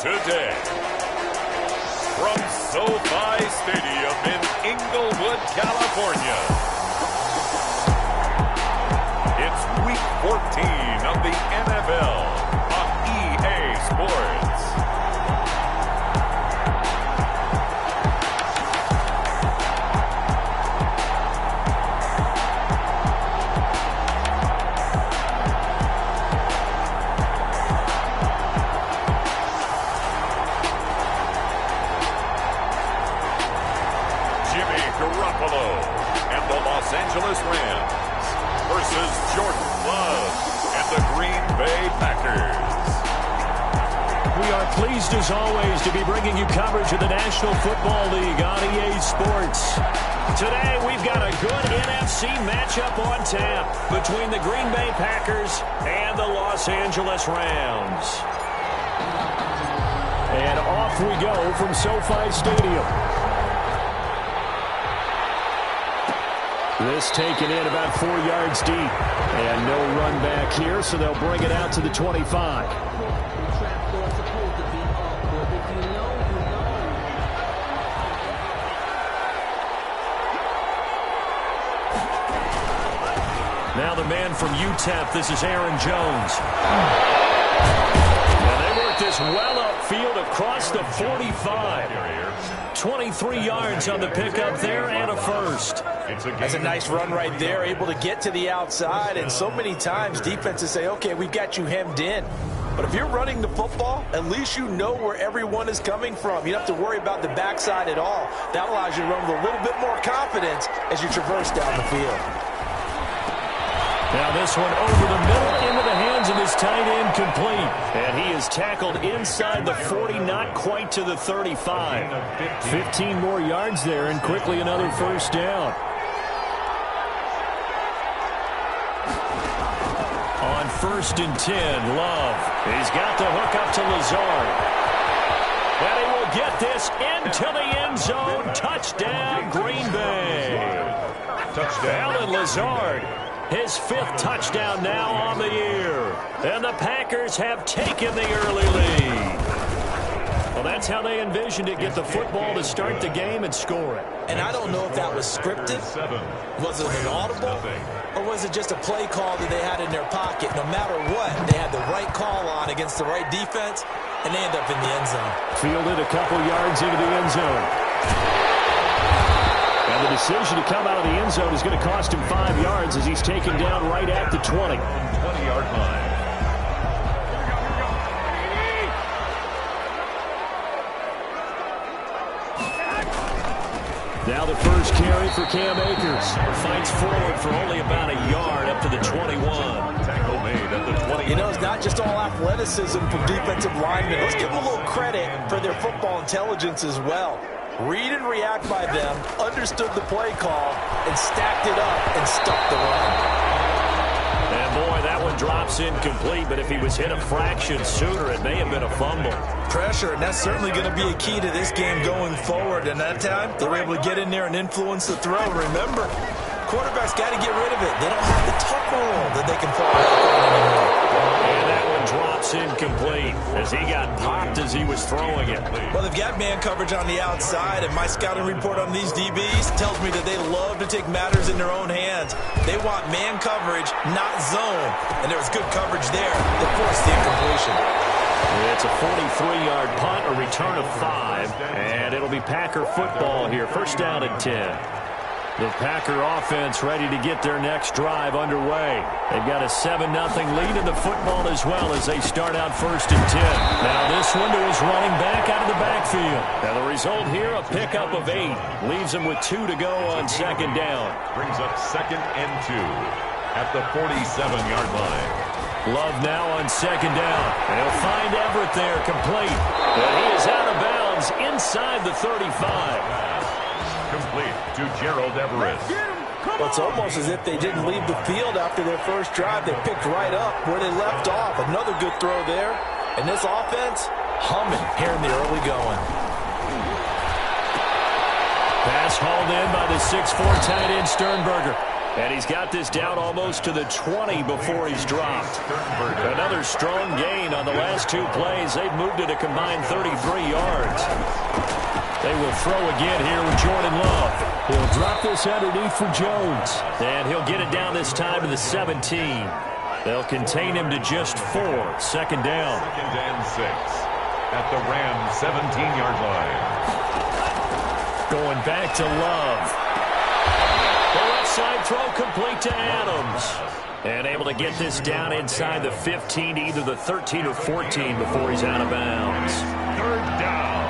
today. From SoFi Stadium in Inglewood, California, it's Week 14 of the NFL on EA Sports. And the Los Angeles Rams versus Jordan Love and the Green Bay Packers. We are pleased as always to be bringing you coverage of the National Football League on EA Sports. Today we've got a good NFC matchup on tap between the Green Bay Packers and the Los Angeles Rams. And off we go from SoFi Stadium. This taken in about 4 yards deep. And no run back here, so they'll bring it out to the 25. Now the man from UTEP, this is Aaron Jones. And they work this well upfield across the 45. 23 yards on the pickup there and a first. That's a nice run right there, able to get to the outside. And so many times defenses say, okay, we've got you hemmed in. But if you're running the football, at least you know where everyone is coming from. You don't have to worry about the backside at all. That allows you to run with a little bit more confidence as you traverse down the field. Now this one over the middle into the hands of his tight end, complete. And he is tackled inside the 40, not quite to the 35. 15 more yards there and quickly another first down. On 1st and 10, Love. He's got the hook up to Lazard. And he will get this into the end zone. Touchdown, Green Bay. Touchdown. Allen Lazard. His 5th touchdown now on the year. And the Packers have taken the early lead. Well, that's how they envisioned it, get the football to start the game and score it. And I don't know if that was scripted. Was it an audible? Or was it just a play call that they had in their pocket? No matter what, they had the right call on against the right defense, and they end up in the end zone. Fielded a couple yards into the end zone. And the decision to come out of the end zone is going to cost him 5 yards as he's taken down right at the 20. 20-yard line. Now the first carry for Cam Akers. Fights forward for only about a yard up to the 21. Tackle made at the 20. You know, it's not just all athleticism from defensive linemen. Let's give them a little credit for their football intelligence as well. Read and react by them, understood the play call, and stacked it up and stuck the run. And boy, that one drops incomplete, but if he was hit a fraction sooner, it may have been a fumble. Pressure, and that's certainly going to be a key to this game going forward. And that time, they were able to get in there and influence the throw. Remember, quarterbacks got to get rid of it. They don't have the tuck rule that they can fall back on anymore. And that one drops incomplete as he got popped as he was throwing it. Well, they've got man coverage on the outside, and my scouting report on these DBs tells me that they love to take matters in their own hands. They want man coverage, not zone. And there was good coverage there that forced the incompletion. It's a 43-yard punt, a return of 5, and it'll be Packer football here. First down and 10. The Packer offense ready to get their next drive underway. They've got a 7-0 lead in the football as well as they start out 1st and 10. Now this one to his running back out of the backfield. Now the result here, a pickup of 8. Leaves him with 2 to go on 2nd down. Brings up 2nd and 2 at the 47-yard line. Love now on 2nd down. And he'll find Everett there, complete. And he is out of bounds inside the 35. Complete to Gerald Everett. Well, it's almost as if they didn't leave the field after their first drive. They picked right up where they left off. Another good throw there. And this offense, humming here in the early going. Pass hauled in by the 6'4" tight end Sternberger. And he's got this down almost to the 20 before he's dropped. Another strong gain on the last two plays. They've moved it a combined 33 yards. They will throw again here with Jordan Love. He'll drop this underneath for Jones. And he'll get it down this time to the 17. They'll contain him to just 4. Second down. Second and 6 at the Rams' 17-yard line. Going back to Love. The left side throw complete to Adams. And able to get this down inside the 15 to either the 13 or 14 before he's out of bounds. Third down.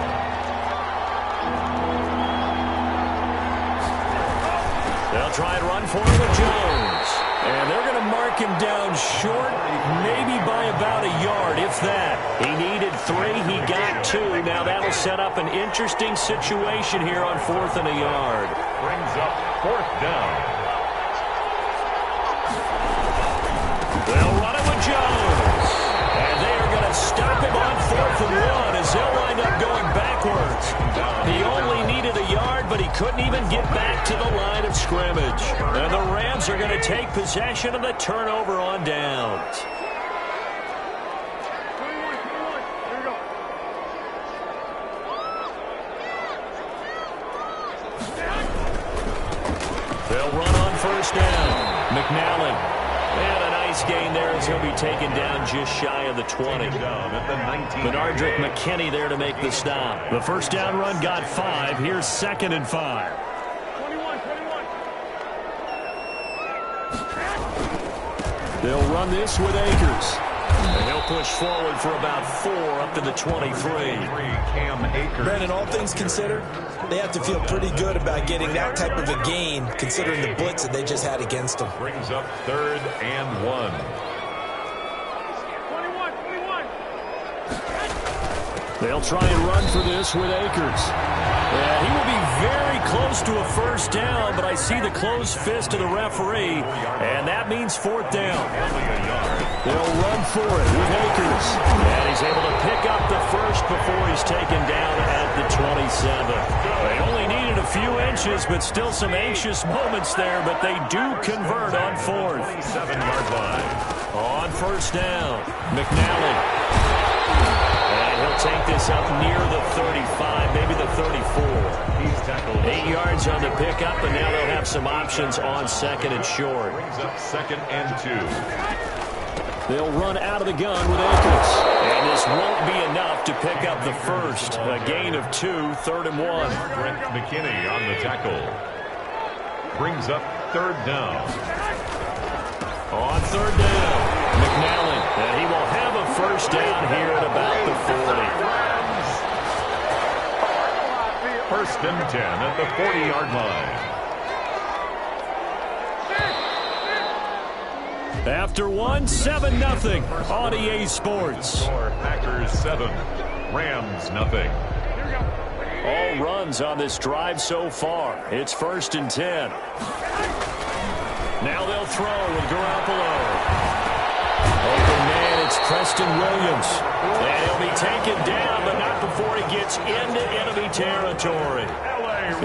They'll try and run for it with Jones. And they're going to mark him down short, maybe by about a yard, if that. He needed 3, he got 2. Now that'll set up an interesting situation here on 4th and a yard. Brings up 4th down. They'll run it with Jones. And they are going to stop him on 4th and 1 as they'll wind up going backwards. He only needed a yard, but he couldn't even get back to the line of scrimmage. And the Rams are going to take possession of the turnover on downs. They'll run on first down. McNally. And a nice gain there as he'll be taken down just shy of the 20. Benardrick McKinney there to make the stop. The first down run got 5. Here's 2nd and 5. They'll run this with Akers. And he'll push forward for about 4 up to the 23. Brandon, all things considered, they have to feel pretty good about getting that type of a gain, considering the blitz that they just had against them. Brings up 3rd and 1. They'll try and run for this with Akers. And he will be very close to a first down, but I see the closed fist of the referee, and that means 4th down. They'll run for it with Akers. And he's able to pick up the first before he's taken down at the 27. They only needed a few inches, but still some anxious moments there, but they do convert on 4th. 7-yard line. On first down, McNally. And he'll take this up near the 35, maybe the 34. He's tackled. 8 yards on the pickup, and now they'll have some options on 2nd and short. Brings up 2nd and 2. They'll run out of the gun with Akers. And this won't be enough to pick up the first. A gain of 2, 3rd and 1. Brent McKinney on the tackle. Brings up 3rd down. On 3rd down, McNally. And he will have a first down here at about the 40. 1st and 10 at the 40-yard line. After 1, 7-0 on EA Sports. Packers 7, Rams 0. All runs on this drive so far. It's 1st and 10. Now they'll throw with Garoppolo. Open man, it's Preston Williams. And he'll be taken down, but not before he gets into enemy territory.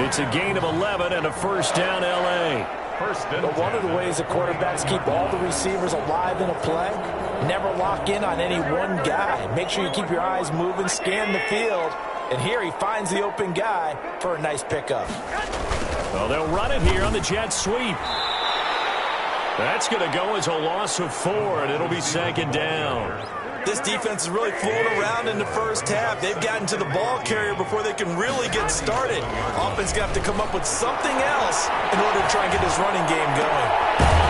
It's a gain of 11 and a first down, L.A. But one of the ways the quarterbacks keep all the receivers alive in a play, never lock in on any one guy. Make sure you keep your eyes moving, scan the field, and here he finds the open guy for a nice pickup. Well, they'll run it here on the jet sweep. That's going to go as a loss of 4, and it'll be 2nd down. This defense is really floating around in the first half. They've gotten to the ball carrier before they can really get started. Offense going to have to come up with something else in order to try and get this running game going.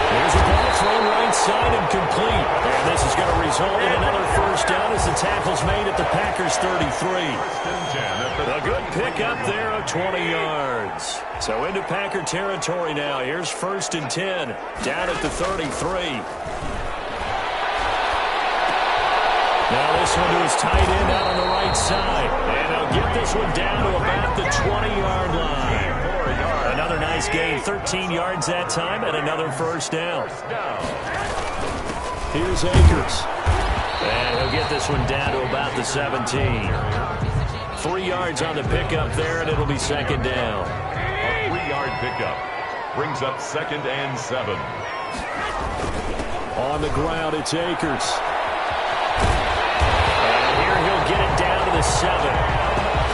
There's a ball thrown right side and complete. And this is going to result in another first down as the tackle's made at the Packers 33. A good pickup there of 20 yards. So into Packer territory now. Here's 1st and 10 down at the 33. Now this one to his tight end out on the right side. And they'll get this one down to about the 20-yard line. Another nice gain, 13 yards that time, and another first down. Here's Akers. And he'll get this one down to about the 17. 3 yards on the pickup there, and it'll be 2nd down. A 3-yard pickup. Brings up 2nd and 7. On the ground, it's Akers. And here he'll get it down to the 7.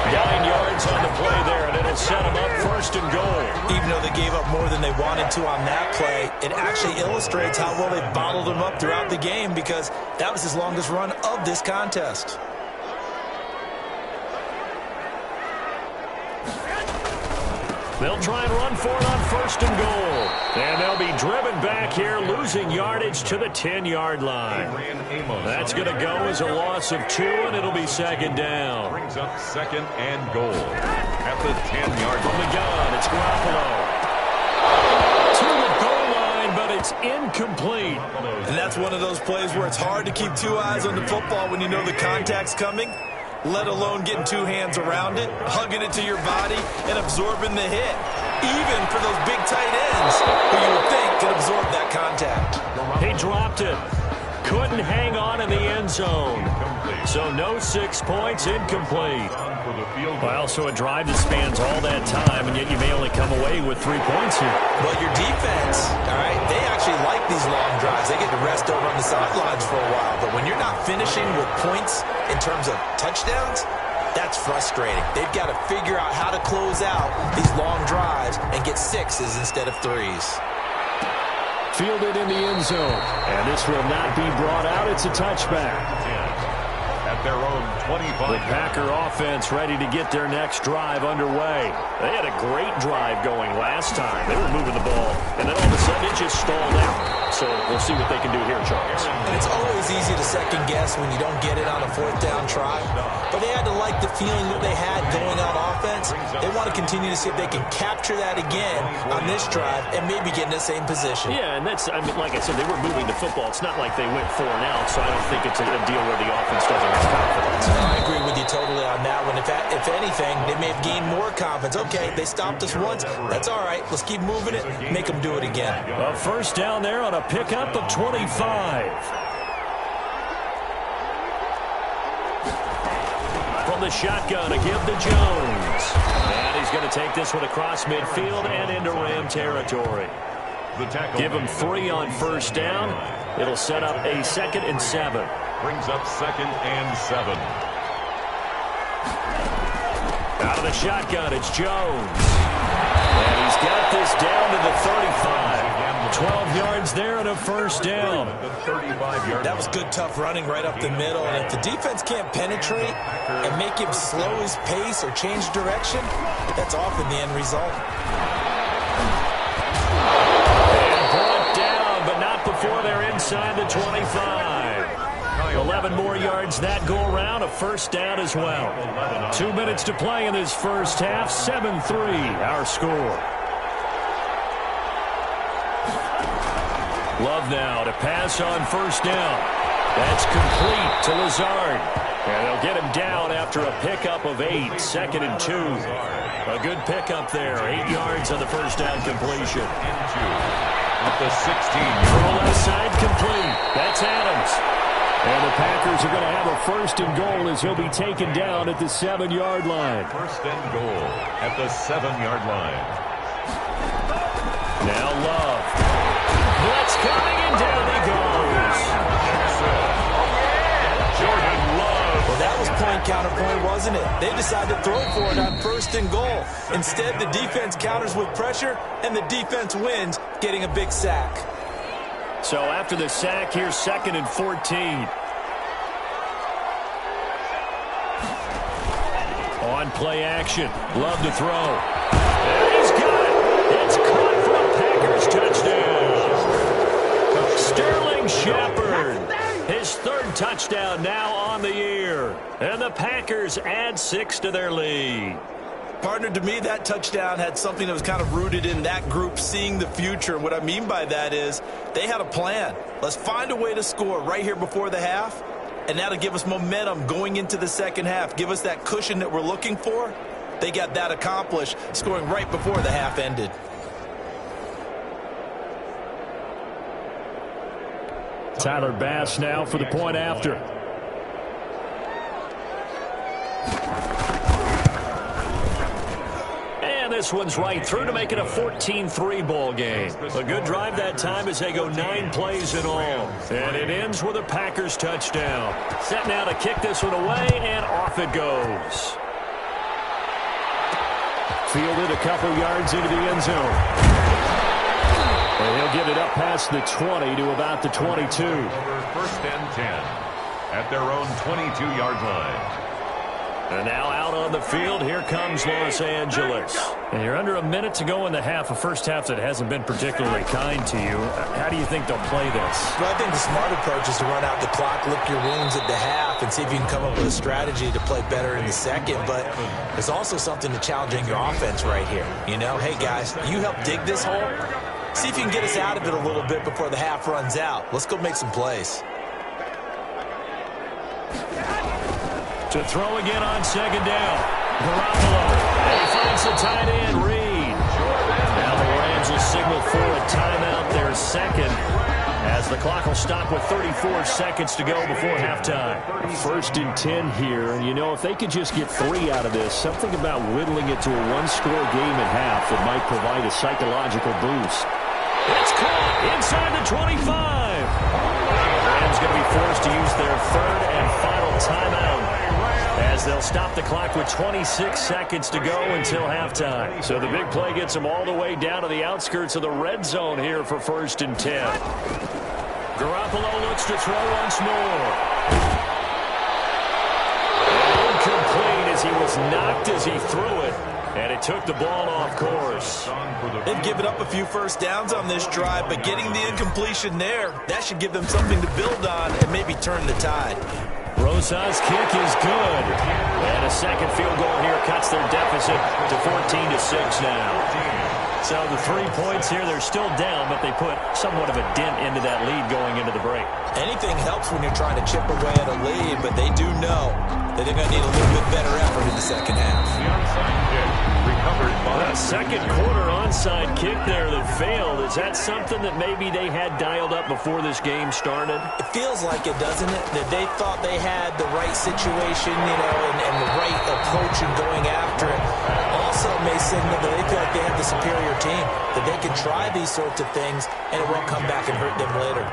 9 yards on the play there, and it'll set them up 1st and goal. Even though they gave up more than they wanted to on that play, it actually illustrates how well they bottled them up throughout the game, because that was his longest run of this contest. They'll try and run for it on 1st and goal. And they'll be driven back here, losing yardage to the 10-yard line. That's going to go as a loss of 2, and it'll be 2nd down. Brings up 2nd and goal at the 10-yard line. From the gun, it's Garoppolo. To the goal line, but it's incomplete. And that's one of those plays where it's hard to keep 2 eyes on the football when you know the contact's coming, let alone getting 2 hands around it, hugging it to your body, and absorbing the hit. Even for those big tight ends who you would think could absorb that contact. He dropped it. Couldn't hang on in the end zone. So no 6 points, incomplete. Well, so a drive that spans all that time, and yet you may only come away with 3 points here. Well, your defense, all right, they actually like these long drives. They get to rest over on the sidelines for a while. But when you're not finishing with points in terms of touchdowns, that's frustrating. They've got to figure out how to close out these long drives and get 6s instead of 3s. Fielded in the end zone. And this will not be brought out. It's a touchback. At their own 25. The Packer offense ready to get their next drive underway. They had a great drive going last time. They were moving the ball, and then all of a sudden it just stalled out. So we'll see what they can do here, Charles. And it's always easy to second guess when you don't get it on a 4th down try. But they had to like the feeling that they had going on offense. They want to continue to see if they can capture that again on this drive and maybe get in the same position. Yeah, and that's, I mean, like I said, they were moving the football. It's not like they went 4 and out, so I don't think it's a deal where the offense doesn't have confidence. I agree with you totally on that one. If anything, they may have gained more confidence. Okay, they stopped us once. That's all right. Let's keep moving it. Make them do it again. A 1st down there on a pickup of 25. From the shotgun, a give to Jones. And he's going to take this one across midfield and into Ram territory. Give him 3 on 1st down. It'll set up a 2nd and 7. Brings up 2nd and 7. Out of the shotgun, it's Jones. And he's got this down to the 35. 12 yards there and a 1st down. That was good, tough running right up the middle. And if the defense can't penetrate and make him slow his pace or change direction, that's often the end result. And brought down, but not before they're inside the 25. 11 more yards that go around, a 1st down as well. 2 minutes to play in this first half, 7-3 our score. Love now to pass on 1st down. That's complete to Lazard. And they'll get him down after a pickup of 8, 2nd and 2. A good pickup there, 8 yards on the 1st down completion. At the 16. From the left side, complete. That's Adams. And the Packers are going to have a 1st and goal as he'll be taken down at the 7-yard line. 1st and goal at the 7-yard line. Now Love. Blitz coming, and down he goes. Jordan Love. Well, that was point counterpoint, wasn't it? They decided to throw for it on 1st and goal. Instead, the defense counters with pressure, and the defense wins, getting a big sack. So after the sack, here's 2nd and 14. On play action. Love to throw. And he's got it. It's caught for a Packers touchdown. Sterling Shepard. His 3rd touchdown now on the year. And the Packers add 6 to their lead. Partner, to me, that touchdown had something that was kind of rooted in that group seeing the future. And what I mean by that is they had a plan. Let's find a way to score right here before the half, and that'll give us momentum going into the 2nd half, give us that cushion that we're looking for. They got that accomplished, scoring right before the half ended. Tyler Bass now for the point after. this one's right through to make it a 14-3 ball game. A good drive that time as they go 9 plays in all. And it ends with a Packers touchdown. Set now to kick this one away, and off it goes. Fielded a couple yards into the end zone. And he'll give it up past the 20 to about the 22. First and 10 at their own 22-yard line. And now out on the field, here comes Los Angeles. And you're under a minute to go in the half, a first half that hasn't been particularly kind to you. How do you think they'll play this? Well, I think the smart approach is to run out the clock, lick your wounds at the half, and see if you can come up with a strategy to play better in the second. But there's also something to challenging your offense right here. You know, hey, guys, you help dig this hole. See if you can get us out of it a little bit before the half runs out. Let's go make some plays. To throw again on second down. Garoppolo. And he finds the tight end, Reed. Now the Rams will signal for a timeout, their second, as the clock will stop with 34 seconds to go before halftime. First and 10 here, and you know, if they could just get 3 out of this, something about whittling it to a one-score game at half that might provide a psychological boost. It's caught inside the 25. The Rams going to be forced to use their third and final timeout, as they'll stop the clock with 26 seconds to go until halftime. So the big play gets them all the way down to the outskirts of the red zone here for first and 10. Garoppolo looks to throw once more. Incomplete as he was knocked as he threw it, and it took the ball off course. They've given up a few first downs on this drive, but getting the incompletion there, that should give them something to build on and maybe turn the tide. Rosas' kick is good. And a second field goal here cuts their deficit to 14-6 now. So the 3 points here, they're still down, but they put somewhat of a dent into that lead going into the break. Anything helps when you're trying to chip away at a lead, but they do know that they're going to need a little bit better effort in the second half. The onside kick recovered by A second quarter onside kick there that failed. Is that something that maybe they had dialed up before this game started? It feels like it, doesn't it? That they thought they had the right situation, you know, and the right approach in going after it. Also may signal that they feel like they have the superior team, that they can try these sorts of things and it won't come back and hurt them later.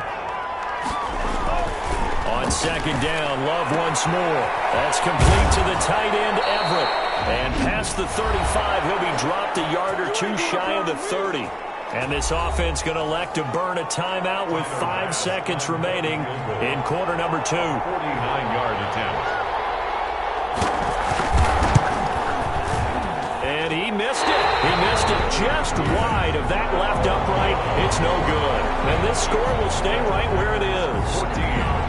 On second down, Love once more. That's complete to the tight end, Everett. And past the 35, he'll be dropped a yard or two shy of the 30. And this offense going to elect to burn a timeout with 5 seconds remaining in quarter number 2. 49-yard attempt. And he missed it. He missed it just wide of that left upright. It's no good. And this score will stay right where it is.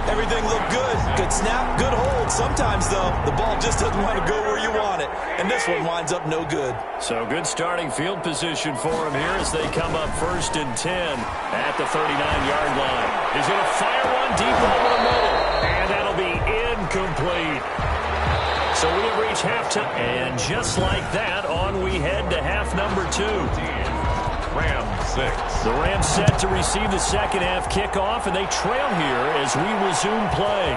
Everything looked good. Good snap, good hold. Sometimes, though, the ball just doesn't want to go where you want it. And this one winds up no good. So good starting field position for him here as they come up first and 10 at the 39-yard line. He's going to fire one deep over the middle. And that'll be incomplete. So we have reached halftime. And just like that, on we head to half number 2. Rams 6. The Rams set to receive the second half kickoff, and they trail here as we resume play.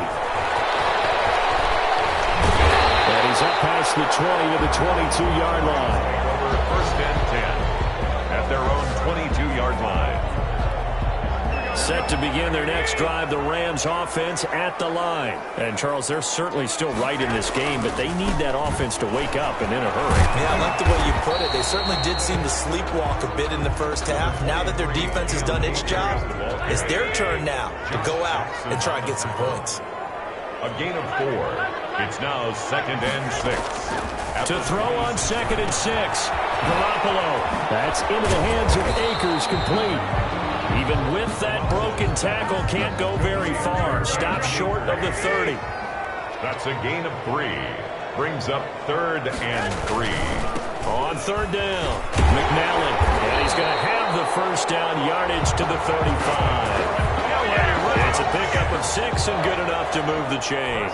And he's up past the 20 to the 22-yard line. First and 10 at their own 22-yard line. Set to begin their next drive, the Rams offense at the line. And, Charles, they're certainly still right in this game, but they need that offense to wake up and in a hurry. Yeah, I like the way you put it. They certainly did seem to sleepwalk a bit in the first half. Now that their defense has done its job, it's their turn now to go out and try and get some points. A gain of 4. It's now second and 6. To throw on second and 6. Garoppolo. That's into the hands of Akers, complete. Even with that broken tackle, can't go very far. Stops short of the 30. That's a gain of 3. Brings up third and 3. On third down, McNally. And he's going to have the first down yardage to the 35. It's a pickup of 6 and good enough to move the chains.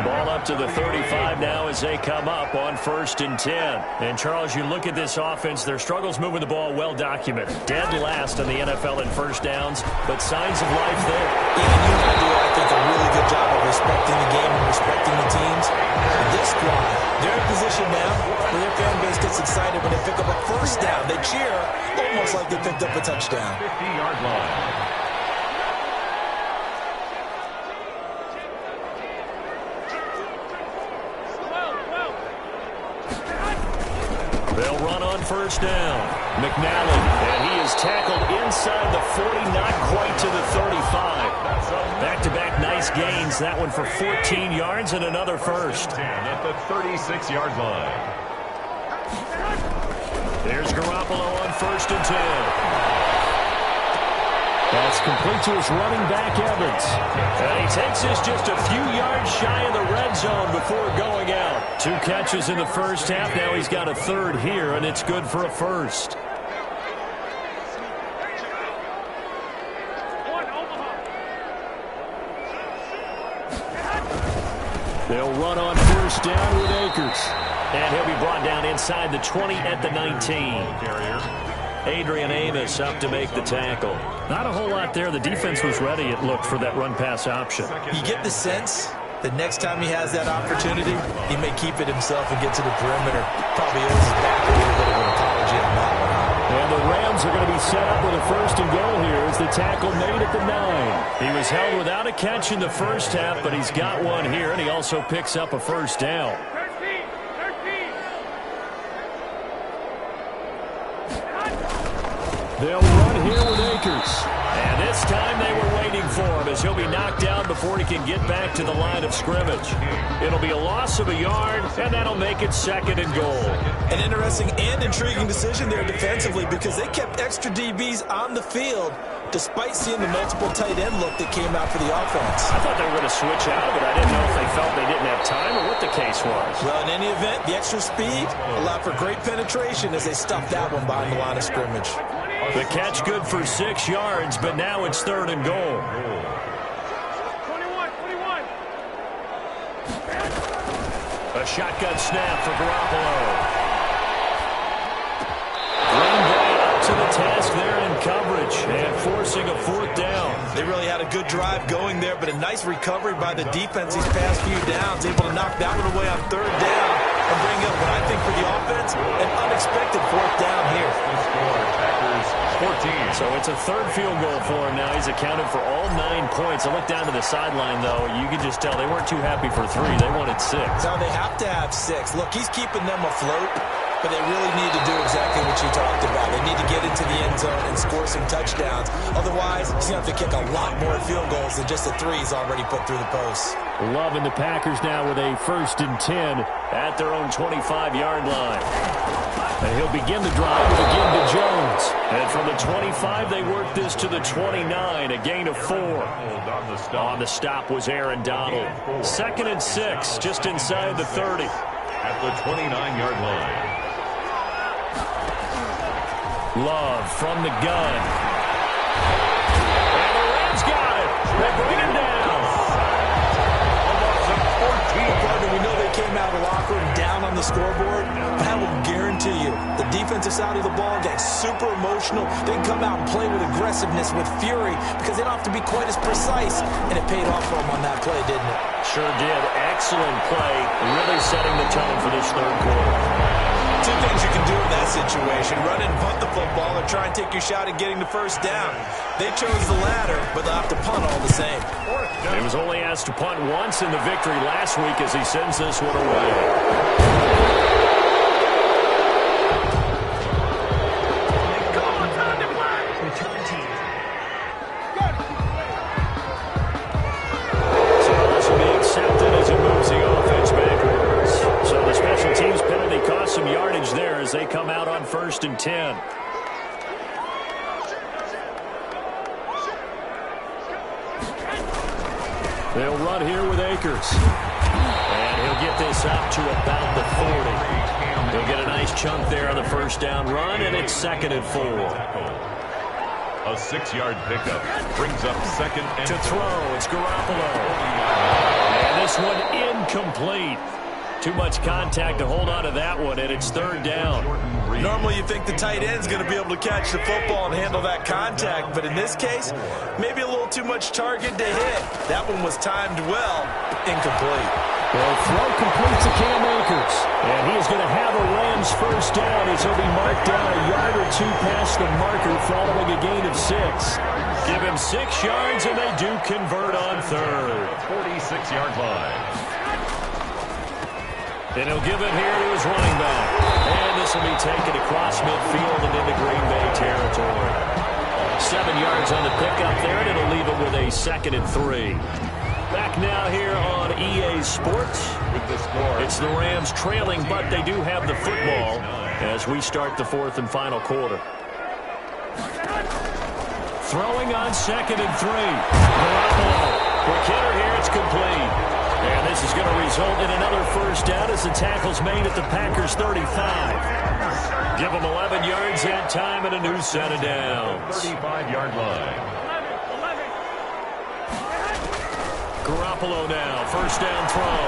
Ball up to the 35 now as they come up on first and 10. And, Charles, you look at this offense, their struggles moving the ball well documented. Dead last in the NFL in first downs, but signs of life there. Yeah, and you do, I think, a really good job of respecting the game and respecting the teams. And this squad, they're in position now Well, their fan base gets excited when they pick up a first down. They cheer almost like they picked up a touchdown. 50-yard line. They'll run on first down. McNally, and he is tackled inside the 40, not quite to the 35. Back-to-back nice gains. That one for 14 yards and another first. At the 36-yard line. There's Garoppolo on first and 10. That's complete to his running back, Evans. And he takes this just a few yards shy of the red zone before going out. 2 catches in the first half. Now he's got a third here, and it's good for a first. They'll run on first down with Akers. And he'll be brought down inside the 20 at the 19. Adrian Amos up to make the tackle. Not a whole lot there. The defense was ready, it looked, for that run-pass option. You get the sense that next time he has that opportunity, he may keep it himself and get to the perimeter. Probably owes his back a little bit of an apology on that one. And the Rams are going to be set up with a first and goal here as the tackle made at the 9. He was held without a catch in the first half, but he's got one here, and he also picks up a first down. They'll run here with Akers. And this time they were waiting for him as he'll be knocked down before he can get back to the line of scrimmage. It'll be a loss of a yard, and that'll make it second and goal. An interesting and intriguing decision there defensively because they kept extra DBs on the field despite seeing the multiple tight end look that came out for the offense. I thought they were going to switch out of it. I didn't know if they felt they didn't have time or what the case was. Well, in any event, the extra speed allowed for great penetration as they stuffed that one behind the line of scrimmage. The catch good for 6 yards, but now it's third and goal. 21. A shotgun snap for Garoppolo. Green Bay up to the task there in coverage and forcing a fourth down. They really had a good drive going there, but a nice recovery by the defense these past few downs, able to knock that one away on third down and bring up what I think for the offense, an unexpected fourth down here. 14. So it's a third field goal for him now. He's accounted for all 9 points. I look down to the sideline, though. You can just tell they weren't too happy for 3. They wanted 6. No, they have to have 6. Look, he's keeping them afloat, but they really need to do exactly what you talked about. They need to get into the end zone and score some touchdowns. Otherwise, he's going to have to kick a lot more field goals than just the 3 he's already put through the posts. Loving the Packers now with a first and 10 at their own 25-yard line. And he'll begin the drive with a give to Jones. And from the 25, they work this to the 29, a gain of 4. On the stop was Aaron Donald. 2nd and 6, just inside the 30. At the 29-yard line. Love from the gun. And the Rams got it. They bring him down. Partner, we know they came out of the locker room down on the scoreboard, but I will guarantee you the defensive side of the ball gets super emotional. They can come out and play with aggressiveness, with fury, because they don't have to be quite as precise, and it paid off for them on that play, didn't it? Sure did. Excellent play, really setting the tone for this third quarter. 2 things you can do in that situation: run and punt the football or try and take your shot at getting the first down. They chose the latter, but they'll have to punt all the same. He was only asked to punt once in the victory last week as he sends this one away. So this will be accepted as it moves the offense backwards. So the special teams penalty cost some yardage there as they come out on 1st and 10. They'll run here with Akers. And he'll get this up to about the 40. He'll get a nice chunk there on the first down run, and it's 2nd and 4. A 6-yard pickup brings up 2nd and To throw, it's Garoppolo. And this one incomplete. Too much contact to hold on to that one, and it's 3rd down. Normally you think the tight end's going to be able to catch the football and handle that contact, but in this case, maybe a little too much target to hit. That one was timed well, incomplete. They'll throw complete to Cam Akers. And he is going to have a Rams first down as he'll be marked down a yard or two past the marker following a gain of 6. Give him 6 yards, and they do convert on third. 46-yard line. And he'll give it here to his running back. And this will be taken across midfield and into Green Bay territory. 7 yards on the pickup there, and it'll leave it with a 2nd and 3. Back now here on EA Sports. With the score, It's the Rams trailing, but they do have the football as we start the 4th and final quarter. Throwing on 2nd and 3. Garoppolo. For Kidder here, it's complete. And this is going to result in another first down as the tackle's made at the Packers' 35. Give them 11 yards that time and a new set of downs. 35-yard line. Garoppolo now, first down throw.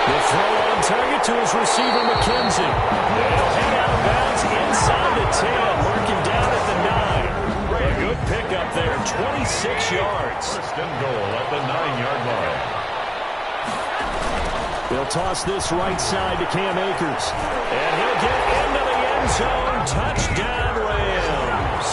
The throw on target to his receiver, McKenzie. They'll head out of bounds inside the 10, working down at the 9. A good pickup there, 26 yards. First and goal at the 9-yard line. They'll toss this right side to Cam Akers. And he'll get into the end zone. Touchdown, Rams.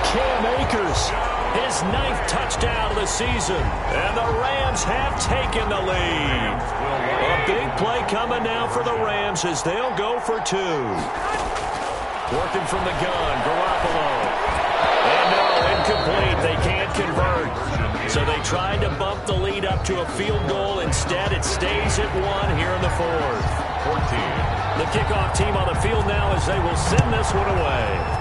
Cam Akers. His 9th touchdown of the season. And the Rams have taken the lead. A big play coming now for the Rams as they'll go for 2. Working from the gun, Garoppolo. And no, incomplete. They can't convert. So they tried to bump the lead up to a field goal. Instead, it stays at 1 here in the 4th. 14. The kickoff team on the field now as they will send this one away.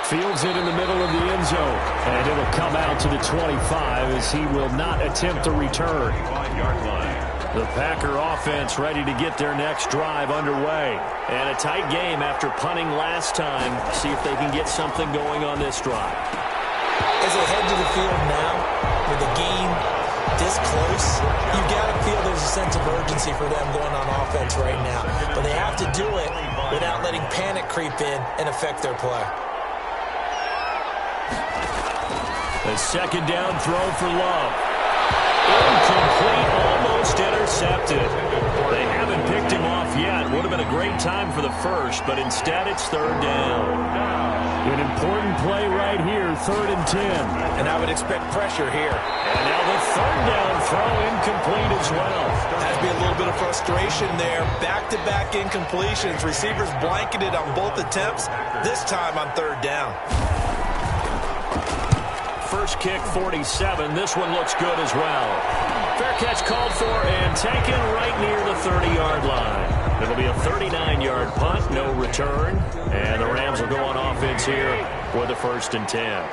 Fields it in the middle of the end zone. And it'll come out to the 25 as he will not attempt to return. 5-yard line. The Packer offense ready to get their next drive underway. And a tight game after punting last time. See if they can get something going on this drive. As they head to the field now, with the game this close, you've got to feel there's a sense of urgency for them going on offense right now. But they have to do it without letting panic creep in and affect their play. A second down throw for Love. Incomplete, almost intercepted. They haven't picked him off yet. Would have been a great time for the first, but instead it's 3rd down. An important play right here, 3rd and 10. And I would expect pressure here. And now the 3rd down throw incomplete as well. Has to be a little bit of frustration there. Back-to-back incompletions. Receivers blanketed on both attempts, this time on 3rd down. First kick, 47. This one looks good as well. Fair catch called for and taken right near the 30-yard line. It'll be a 39-yard punt, no return. And the Rams will go on offense here for the 1st and 10.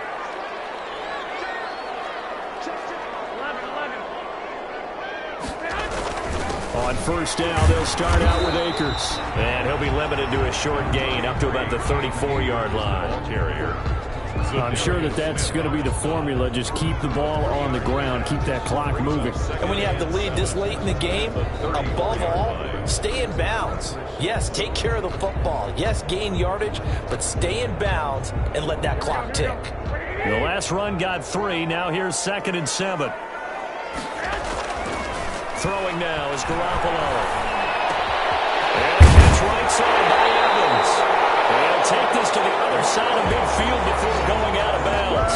On first down, they'll start out with Akers. And he'll be limited to a short gain up to about the 34-yard line. Terrier. I'm sure that's going to be the formula. Just keep the ball on the ground. Keep that clock moving. And when you have the lead this late in the game, above all, stay in bounds. Yes, take care of the football. Yes, gain yardage, but stay in bounds and let that clock tick. The last run got 3. Now here's 2nd and 7. Throwing now is Garoppolo. And a catch right side by Evans. They'll take this to the other side of midfield before going out of bounds.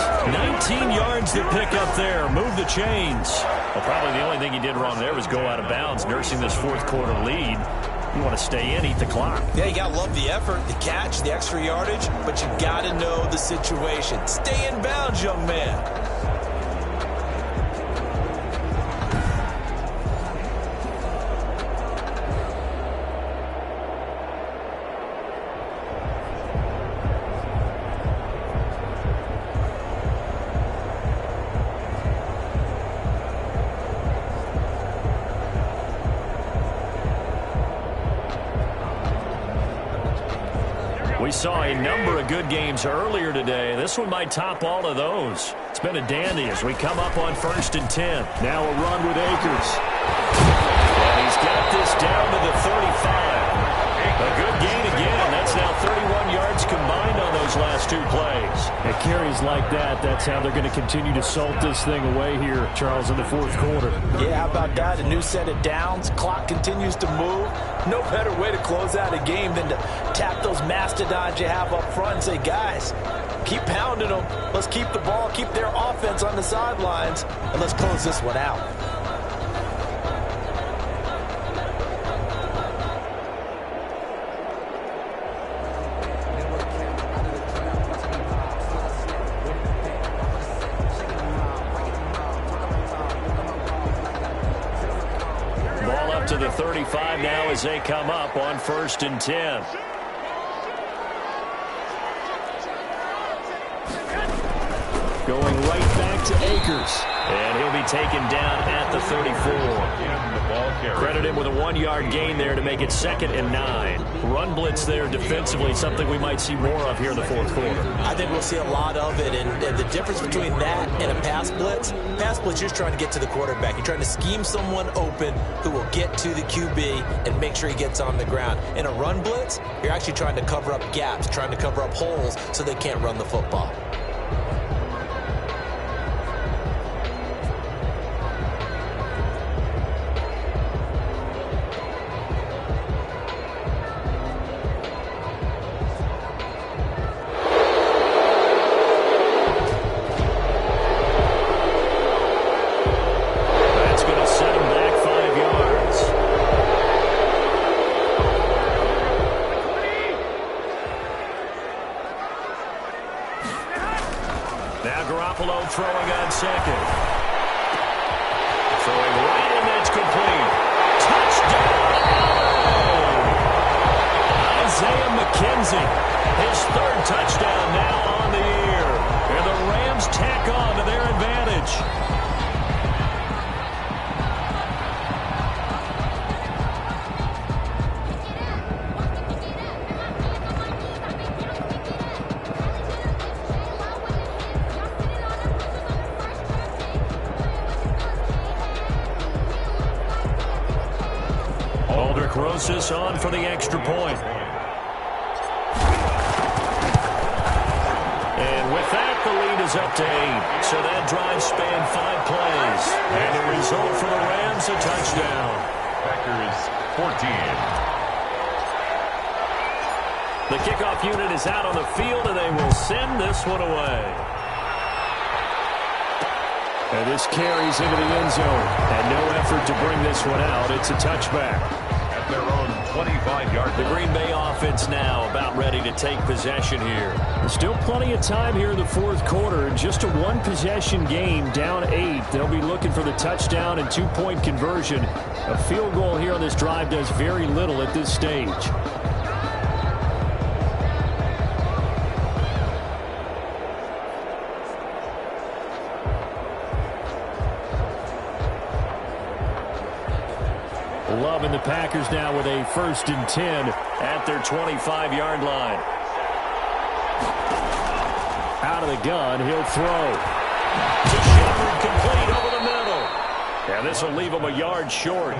19 yards to pick up there. Move the chains. Well, probably the only thing he did wrong there was go out of bounds, nursing this 4th quarter lead. You want to stay in, eat the clock. Yeah, you got to love the effort, the catch, the extra yardage, but you got to know the situation. Stay in bounds, young man. We saw a number of good games earlier today. This one might top all of those. It's been a dandy as we come up on 1st and 10. Now a run with Akers. And he's got this down to the 35. A good gain again. That's now about 31 yards combined on those last two plays. At carries like that, that's how they're going to continue to salt this thing away here, Charles, in the fourth quarter. Yeah, how about that? A new set of downs. Clock continues to move. No better way to close out a game than to tap those mastodons you have up front and say, guys, keep pounding them. Let's keep the ball, keep their offense on the sidelines, and let's close this one out. Ball up to the 35 now as they come up on 1st and 10. Going right back to Akers. And he'll be taken down at the 34. Credit him with a 1-yard gain there to make it 2nd and 9. Run blitz there defensively, something we might see more of here in the fourth quarter. I think we'll see a lot of it, and the difference between that and a pass blitz, you're trying to get to the quarterback. You're trying to scheme someone open who will get to the QB and make sure he gets on the ground. In a run blitz, you're actually trying to cover up gaps, trying to cover up holes so they can't run the football. Throwing on 2nd. Throwing right, and that's complete. Touchdown! Isaiah McKenzie. His 3rd touchdown now on the year. And the Rams tack on to their advantage. Rosas on for the extra point. And with that, the lead is up to 8. So that drive spanned 5 plays. And the result for the Rams, a touchdown. Packers 14. The kickoff unit is out on the field, and they will send this one away. And this carries into the end zone. And no effort to bring this one out. It's a touchback. Their own 25-yard. The Green Bay offense now about ready to take possession here. Still plenty of time here in the fourth quarter. Just a one-possession game, down 8. They'll be looking for the touchdown and 2-point conversion. A field goal here on this drive does very little at this stage. Love and the Packers now with a 1st and 10 at their 25-yard line. Out of the gun, he'll throw. To Shepard, complete over the middle. Yeah, this will leave him a yard short.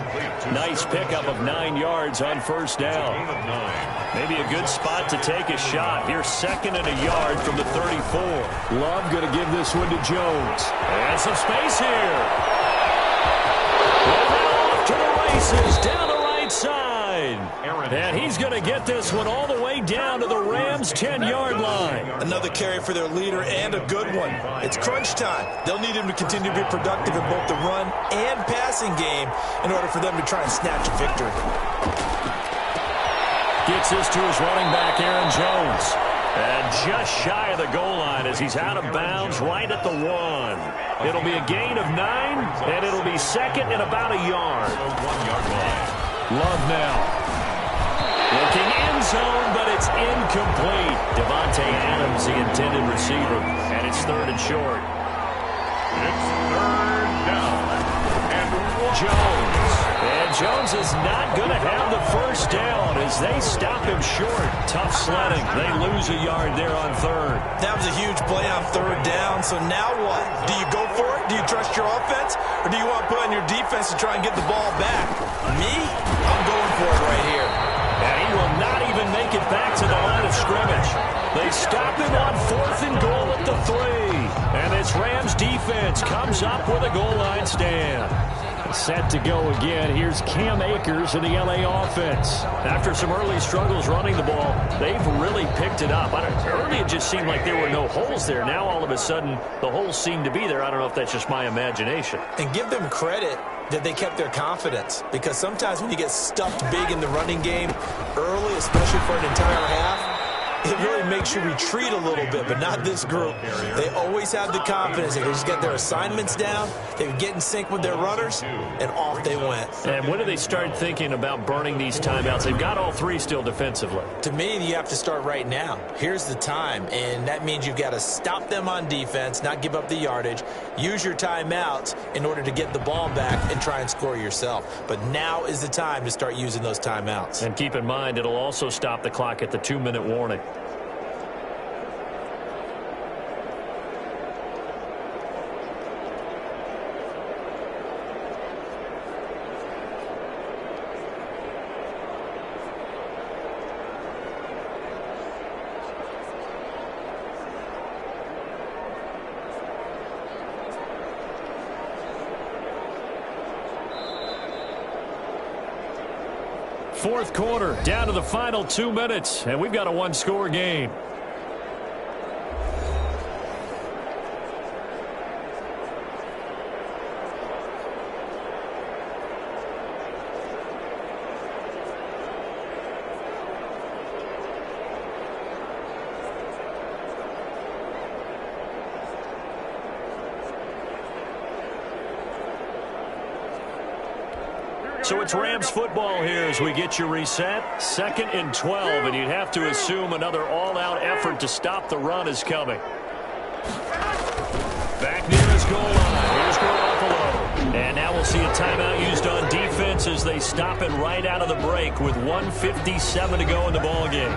Nice pickup of 9 yards on 1st down. Maybe a good spot to take a shot. Here's 2nd and a yard from the 34. Love going to give this one to Jones. And some space here. To the races, down the right side. And he's going to get this one all the way down to the Rams' 10-yard line. Another carry for their leader and a good one. It's crunch time. They'll need him to continue to be productive in both the run and passing game in order for them to try and snatch a victory. Gets this to his running back, Aaron Jones. And just shy of the goal line as he's out of bounds right at the 1. It'll be a gain of 9, and it'll be 2nd and about a yard. 1-yard line. Love now. Looking end zone, but it's incomplete. Devontae Adams, the intended receiver, and it's 3rd and short. It's 3rd down. And Jones. And Jones is not going to have the 1st down as they stop him short. Tough sledding. They lose a yard there on 3rd. That was a huge play on 3rd down. So now what? Do you go for it? Do you trust your offense? Or do you want to put on your defense to try and get the ball back? Me? I'm going for it right here. And he will not even make it back to the line of scrimmage. They stop him on 4th and goal at the 3. And this Rams defense comes up with a goal line stand. Set to go again. Here's Cam Akers in the LA offense. After some early struggles running the ball, they've really picked it up. Early it just seemed like there were no holes there. Now all of a sudden the holes seem to be there. I don't know if that's just my imagination. And give them credit that they kept their confidence, because sometimes when you get stuffed big in the running game early, especially for an entire half, it really makes you retreat a little bit, but not this group. They always have the confidence. They just get their assignments down, they get in sync with their runners, and off they went. And when do they start thinking about burning these timeouts? They've got all 3 still defensively. To me, you have to start right now. Here's the time, and that means you've got to stop them on defense, not give up the yardage, use your timeouts in order to get the ball back and try and score yourself. But now is the time to start using those timeouts. And keep in mind, it'll also stop the clock at the 2-minute warning. Fourth quarter, down to the final 2 minutes, and we've got a one-score game. So it's Rams football here as we get you reset. 2nd and 12, and you'd have to assume another all-out effort to stop the run is coming. Back near his goal line. Here's Garoppolo. And now we'll see a timeout used on defense as they stop it right out of the break with 1:57 to go in the ball game.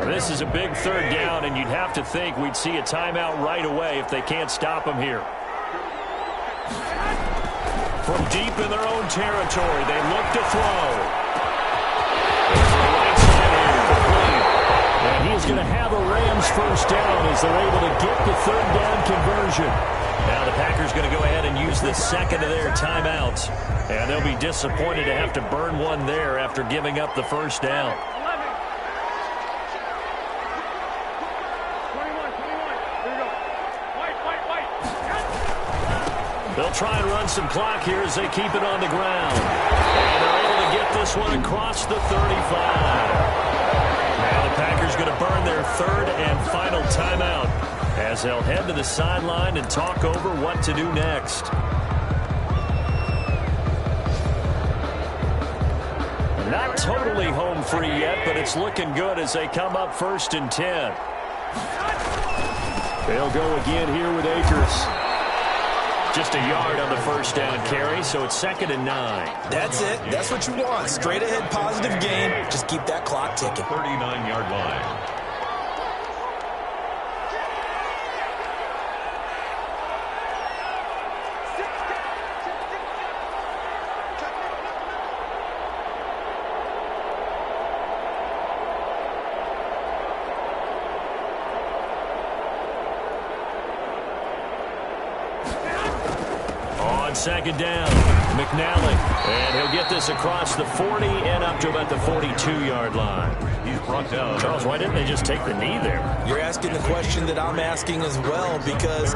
This is a big 3rd down, and you'd have to think we'd see a timeout right away if they can't stop him here. From deep in their own territory, they look to throw. Right side here, complete. And he's going to have a Rams first down as they're able to get the 3rd down conversion. Now the Packers going to go ahead and use the 2nd of their timeouts. And they'll be disappointed to have to burn one there after giving up the first down. They'll try and run some clock here as they keep it on the ground. And they're able to get this one across the 35. Now the Packers going to burn their 3rd and final timeout as they'll head to the sideline and talk over what to do next. Not totally home free yet, but it's looking good as they come up 1st and 10. They'll go again here with Akers. Just a yard on the first down carry, so it's 2nd and 9. That's it. That's what you want. Straight ahead positive gain. Just keep that clock ticking. 39-yard line. Second down, McNally, and he'll get this across the 40 and up to about the 42-yard line. He's brought down. Charles, why didn't they just take the knee there? You're asking the question that I'm asking as well, because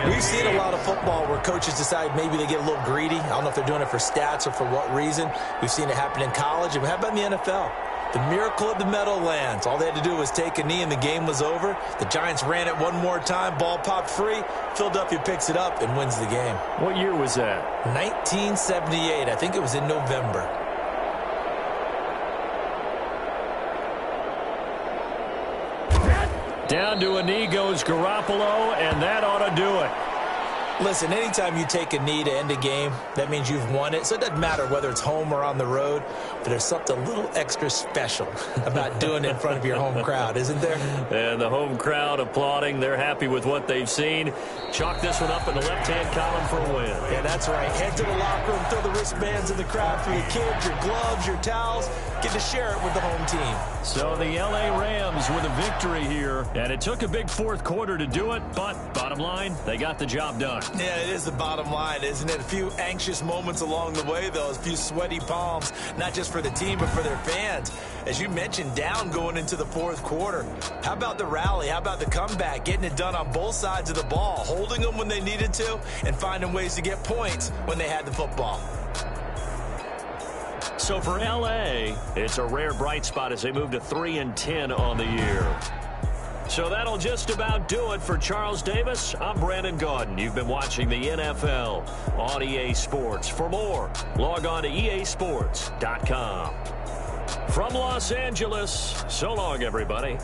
we've seen a lot of football where coaches decide maybe they get a little greedy. I don't know if they're doing it for stats or for what reason. We've seen it happen in college, and how about in the NFL? The miracle of the Meadowlands. All they had to do was take a knee and the game was over. The Giants ran it one more time. Ball popped free. Philadelphia picks it up and wins the game. What year was that? 1978. I think it was in November. Down to a knee goes Garoppolo, and that ought to do it. Listen, anytime you take a knee to end a game, that means you've won it. So it doesn't matter whether it's home or on the road, but there's something a little extra special about doing it in front of your home crowd, isn't there? And the home crowd applauding. They're happy with what they've seen. Chalk this one up in the left-hand column for a win. Yeah, that's right. Head to the locker room, throw the wristbands in the crowd for your kids, your gloves, your towels. Get to share it with the home team. So the L.A. Rams with a victory here. And it took a big fourth quarter to do it, but bottom line, they got the job done. Yeah, it is the bottom line, isn't it? A few anxious moments along the way, though. A few sweaty palms, not just for the team, but for their fans. As you mentioned, down going into the fourth quarter. How about the rally? How about the comeback? Getting it done on both sides of the ball, holding them when they needed to, and finding ways to get points when they had the football. So for L.A., it's a rare bright spot as they move to 3-10 on the year. So that'll just about do it for Charles Davis. I'm Brandon Gaudin. You've been watching the NFL on EA Sports. For more, log on to easports.com. From Los Angeles, so long, everybody.